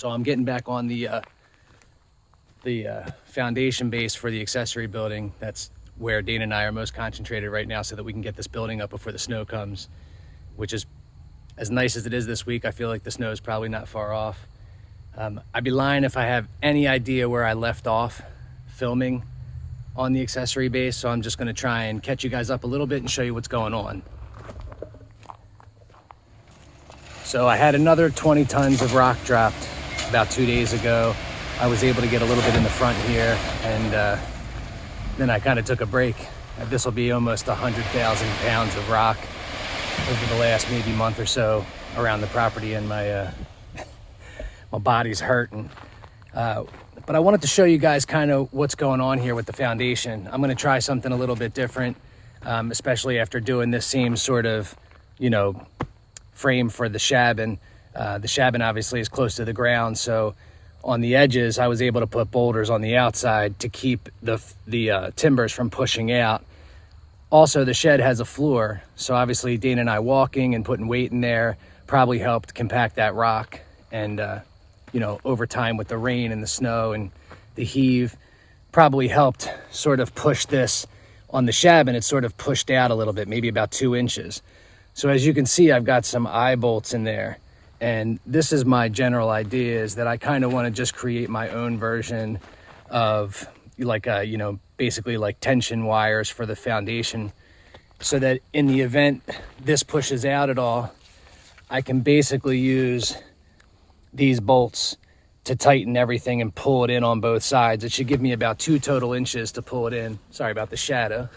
So I'm getting back on the foundation base for the accessory building. That's where Dayna and I are most concentrated right now, so that we can get this building up before the snow comes, which is, as nice as it is this week, I feel like the snow is probably not far off. I'd be lying if I have any idea where I left off filming on the accessory base, so I'm just going to try and catch you guys up a little bit and show you what's going on. So I had another 20 tons of rock dropped about 2 days ago. I was able to get a little bit in the front here, and then I kind of took a break. This will be almost 100,000 pounds of rock over the last maybe month or so around the property, and my body's hurting. But I wanted to show you guys kind of what's going on here with the foundation. I'm going to try something a little bit different, especially after doing this same sort of, frame for the Shabin. The Shabin obviously is close to the ground, so on the edges I was able to put boulders on the outside to keep the timbers from pushing out. Also, the shed has a floor, so obviously Dayna and I walking and putting weight in there probably helped compact that rock. And over time with the rain and the snow and the heave, probably helped sort of push this on the Shabin. It sort of pushed out a little bit, maybe about 2 inches. So as you can see, I've got some eye bolts in there. And this is my general idea, is that I kind of want to just create my own version of basically like tension wires for the foundation, so that in the event this pushes out at all, I can basically use these bolts to tighten everything and pull it in on both sides. It should give me about 2 total inches to pull it in. Sorry about the shadow.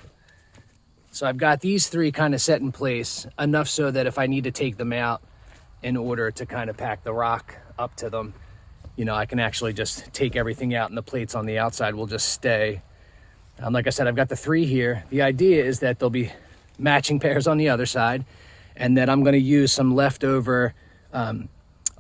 So I've got these 3 kind of set in place, enough so that if I need to take them out in order to kind of pack the rock up to them, I can actually just take everything out, and the plates on the outside will just stay. Like I said, I've got the 3 here. The idea is that there'll be matching pairs on the other side, and that I'm going to use some leftover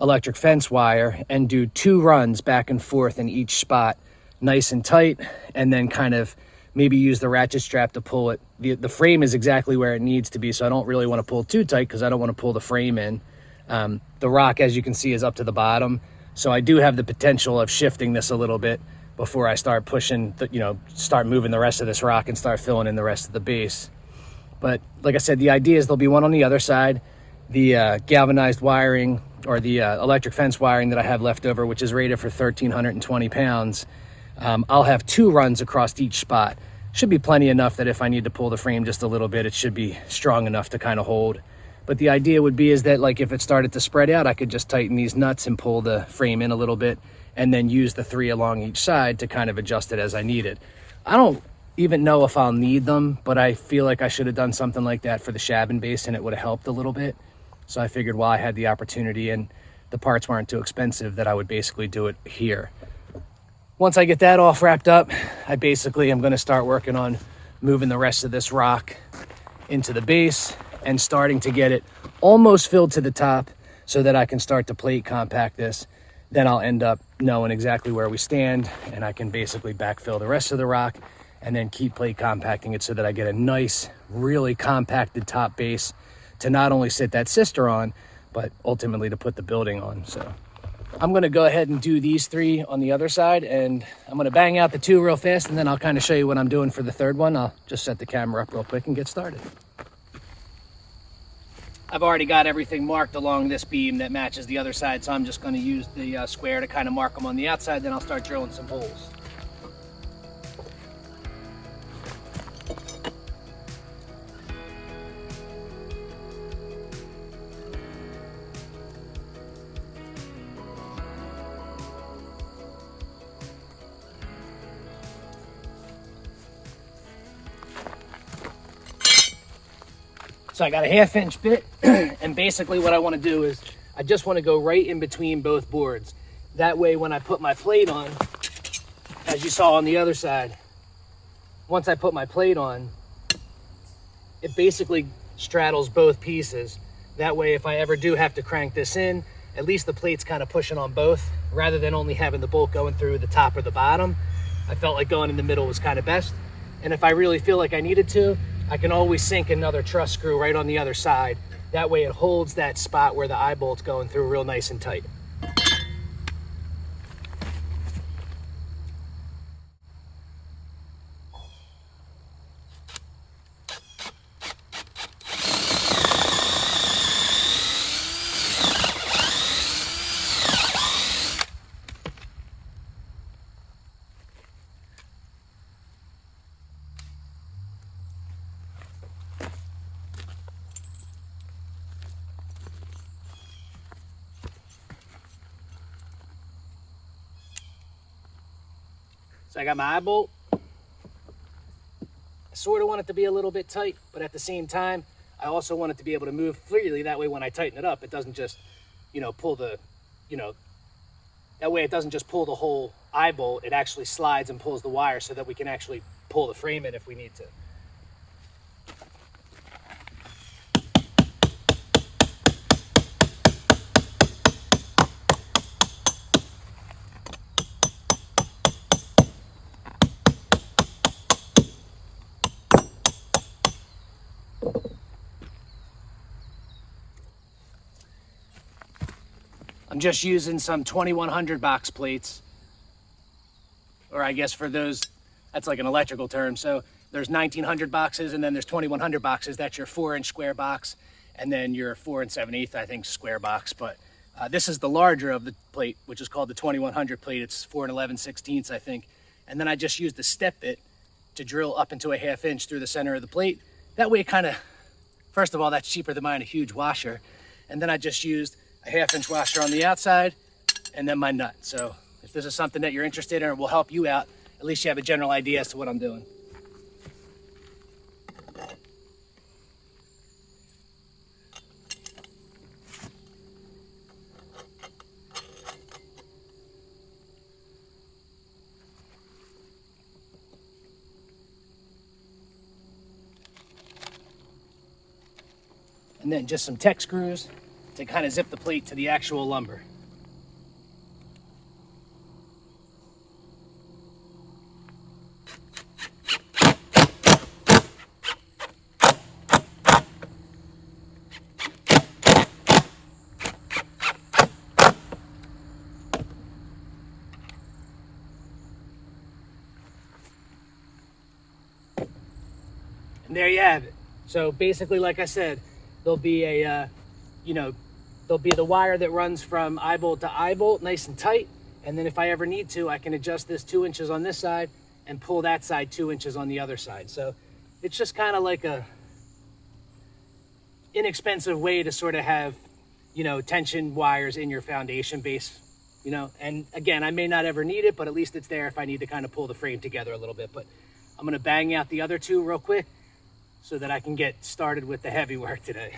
electric fence wire and do 2 runs back and forth in each spot, nice and tight, and then kind of maybe use the ratchet strap to pull it. The frame is exactly where it needs to be, so I don't really want to pull too tight because I don't want to pull the frame in. The rock, as you can see, is up to the bottom, so I do have the potential of shifting this a little bit before I start pushing, start moving the rest of this rock and start filling in the rest of the base. But like I said, the idea is there'll be one on the other side. The galvanized wiring, or the electric fence wiring that I have left over, which is rated for 1,320 pounds, I'll have 2 runs across each spot. Should be plenty enough that if I need to pull the frame just a little bit, it should be strong enough to kind of hold. But the idea would be is that, like, if it started to spread out, I could just tighten these nuts and pull the frame in a little bit, and then use the 3 along each side to kind of adjust it as I need it. I don't even know if I'll need them, but I feel like I should have done something like that for the Shabin base, and it would have helped a little bit. So I figured while I had the opportunity and the parts weren't too expensive, that I would basically do it here. Once I get that all wrapped up, I basically am going to start working on moving the rest of this rock into the base and starting to get it almost filled to the top so that I can start to plate compact this. Then I'll end up knowing exactly where we stand, and I can basically backfill the rest of the rock and then keep plate compacting it so that I get a nice, really compacted top base to not only sit that sister on, but ultimately to put the building on. So I'm going to go ahead and do these 3 on the other side, and I'm going to bang out the 2 real fast, and then I'll kind of show you what I'm doing for the 3rd one. I'll just set the camera up real quick and get started. I've already got everything marked along this beam that matches the other side, so I'm just going to use the square to kind of mark them on the outside, then I'll start drilling some holes. So I got a 1/2 inch bit, and basically what I want to do is I just want to go right in between both boards. That way when I put my plate on, as you saw on the other side, once I put my plate on, it basically straddles both pieces. That way if I ever do have to crank this in, at least the plate's kind of pushing on both, rather than only having the bolt going through the top or the bottom. I felt like going in the middle was kind of best. And if I really feel like I needed to, I can always sink another truss screw right on the other side. That way it holds that spot where the eye bolt's going through real nice and tight. So I got my eye bolt. I sort of want it to be a little bit tight, but at the same time, I also want it to be able to move freely. That way when I tighten it up, it doesn't just, pull the, that way it doesn't just pull the whole eye bolt. It actually slides and pulls the wire so that we can actually pull the frame in if we need to. I'm just using some 2100 box plates, or I guess for those, that's like an electrical term. So there's 1900 boxes and then there's 2100 boxes. That's your 4-inch square box, and then your 4 7/8, I think, square box. But this is the larger of the plate, which is called the 2100 plate. It's 4 11/16, I think. And then I just used the step bit to drill up into a 1/2 inch through the center of the plate. That way it kind of, first of all, that's cheaper than buying a huge washer. And then I just used a 1/2 inch washer on the outside, and then my nut. So if this is something that you're interested in or will help you out, at least you have a general idea as to what I'm doing. And then just some tech screws to kind of zip the plate to the actual lumber. And there you have it. So basically, like I said, there'll be a, there'll be the wire that runs from eye bolt to eye bolt, nice and tight. And then if I ever need to, I can adjust this 2 inches on this side and pull that side 2 inches on the other side. So it's just kind of like a inexpensive way to sort of have, tension wires in your foundation base, and again, I may not ever need it, but at least it's there if I need to kind of pull the frame together a little bit. But I'm going to bang out the other two real quick so that I can get started with the heavy work today.